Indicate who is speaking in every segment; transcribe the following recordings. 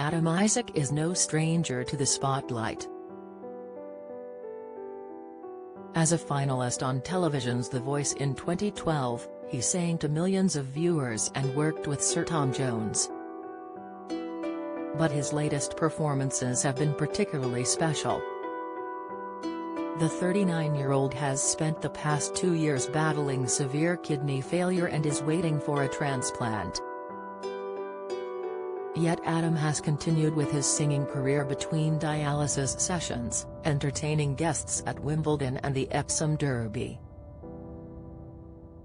Speaker 1: Adam Isaac is no stranger to the spotlight. As a finalist on television's The Voice in 2012, he sang to millions of viewers and worked with Sir Tom Jones. But his latest performances have been particularly special. The 39-year-old has spent the past 2 years battling severe kidney failure and is waiting for a transplant. Yet Adam has continued with his singing career between dialysis sessions, entertaining guests at Wimbledon and the Epsom Derby.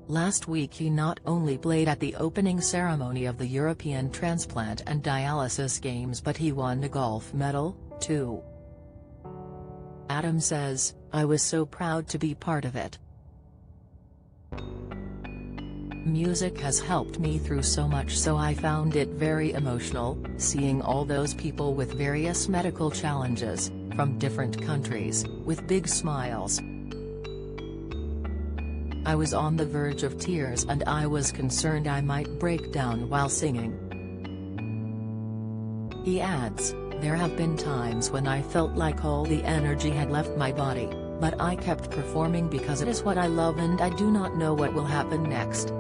Speaker 1: Last week he not only played at the opening ceremony of the European Transplant and Dialysis Games but he won a golf medal, too. Adam says, "I was so proud to be part of it. Music has helped me through so much, so I found it very emotional, seeing all those people with various medical challenges, from different countries, with big smiles. I was on the verge of tears and I was concerned I might break down while singing." He adds, "There have been times when I felt like all the energy had left my body, but I kept performing because it is what I love and I do not know what will happen next."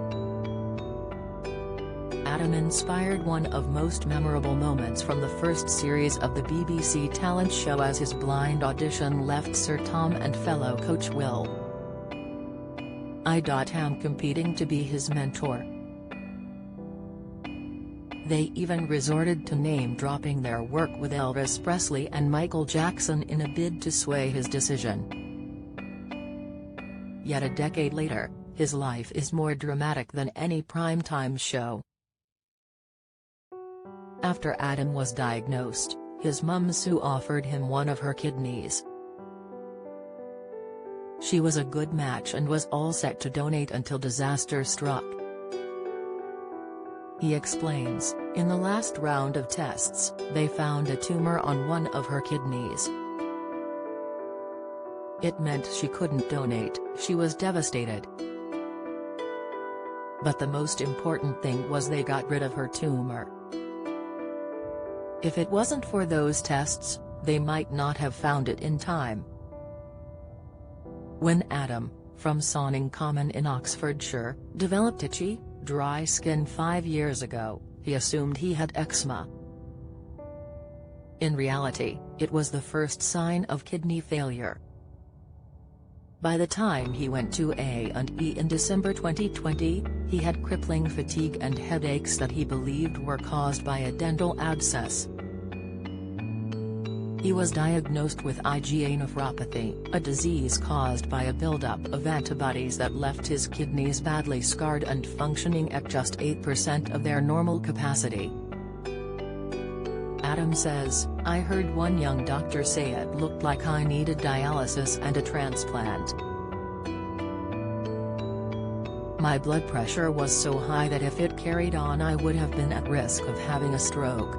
Speaker 1: Adam inspired one of most memorable moments from the first series of the BBC talent show as his blind audition left Sir Tom and fellow coach Will. I am competing to be his mentor. They even resorted to name-dropping their work with Elvis Presley and Michael Jackson in a bid to sway his decision. Yet a decade later, his life is more dramatic than any primetime show. After Adam was diagnosed, his mum Sue offered him one of her kidneys. She was a good match and was all set to donate until disaster struck. He explains, "In the last round of tests, they found a tumor on one of her kidneys. It meant she couldn't donate, she was devastated. But the most important thing was they got rid of her tumor. If it wasn't for those tests, they might not have found it in time." When Adam, from Sonning Common in Oxfordshire, developed itchy, dry skin 5 years ago, he assumed he had eczema. In reality, it was the first sign of kidney failure. By the time he went to A&E in December 2020, he had crippling fatigue and headaches that he believed were caused by a dental abscess. He was diagnosed with IgA nephropathy, a disease caused by a buildup of antibodies that left his kidneys badly scarred and functioning at just 8% of their normal capacity. Adam says, "I heard one young doctor say it looked like I needed dialysis and a transplant. My blood pressure was so high that if it carried on I would have been at risk of having a stroke."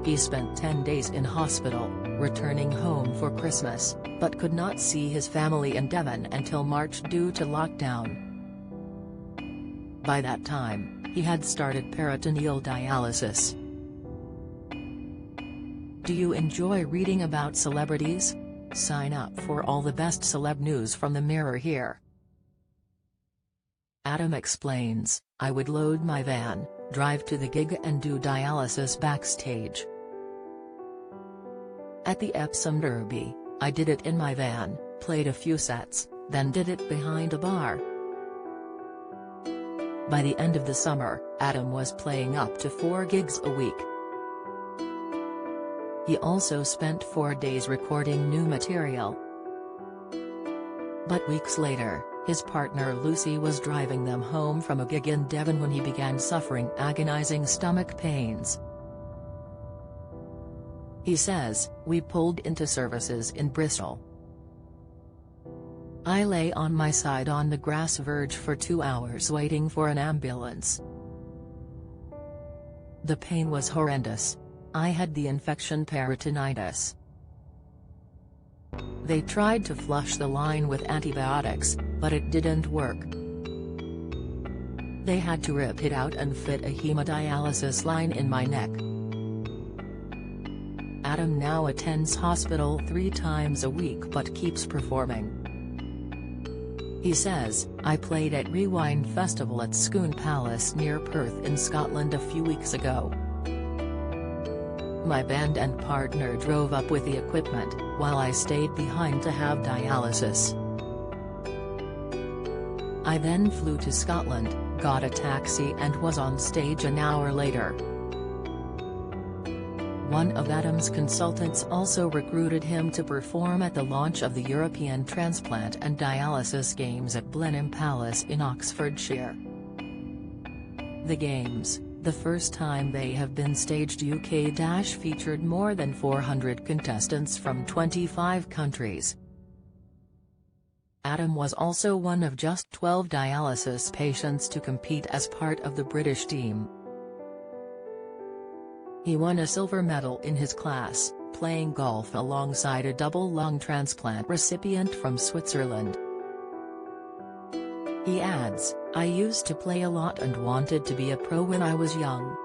Speaker 1: He spent 10 days in hospital, returning home for Christmas, but could not see his family in Devon until March due to lockdown. By that time, he had started peritoneal dialysis. Do you enjoy reading about celebrities? Sign up for all the best celeb news from the Mirror here. Adam explains, "I would load my van, drive to the gig and do dialysis backstage. At the Epsom Derby, I did it in my van, played a few sets, then did it behind a bar." By the end of the summer, Adam was playing up to 4 gigs a week. He also spent 4 days recording new material. But weeks later, his partner Lucy was driving them home from a gig in Devon when he began suffering agonizing stomach pains. He says, "We pulled into services in Bristol. I lay on my side on the grass verge for 2 hours waiting for an ambulance. The pain was horrendous. I had the infection peritonitis. They tried to flush the line with antibiotics, but it didn't work. They had to rip it out and fit a hemodialysis line in my neck. Adam now attends hospital 3 times a week but keeps performing. He says, "I played at Rewind Festival at Scone Palace near Perth in Scotland a few weeks ago. My band and partner drove up with the equipment, while I stayed behind to have dialysis. I then flew to Scotland, got a taxi and was on stage an hour later." One of Adam's consultants also recruited him to perform at the launch of the European Transplant and Dialysis Games at Blenheim Palace in Oxfordshire. The Games, the first time they have been staged UK-featured more than 400 contestants from 25 countries. Adam was also one of just 12 dialysis patients to compete as part of the British team. He won a silver medal in his class, playing golf alongside a double lung transplant recipient from Switzerland. He adds, "I used to play a lot and wanted to be a pro when I was young.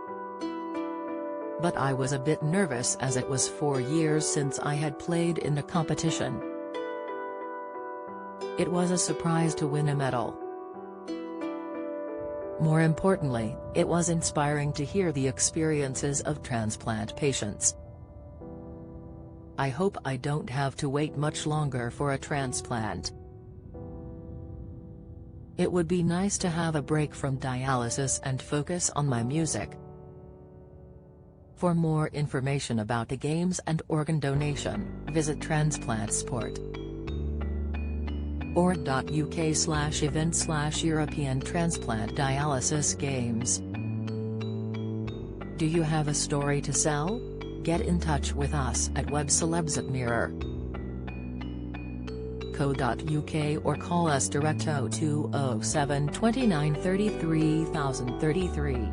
Speaker 1: But I was a bit nervous as it was 4 years since I had played in a competition. It was a surprise to win a medal. More importantly, it was inspiring to hear the experiences of transplant patients. I hope I don't have to wait much longer for a transplant. It would be nice to have a break from dialysis and focus on my music." For more information about the Games and organ donation, visit transplantsport.org.uk/event/European Transplant Dialysis Games. Do you have a story to sell? Get in touch with us at webcelebs@mirror.co.uk or call us direct 0207 29 33 033.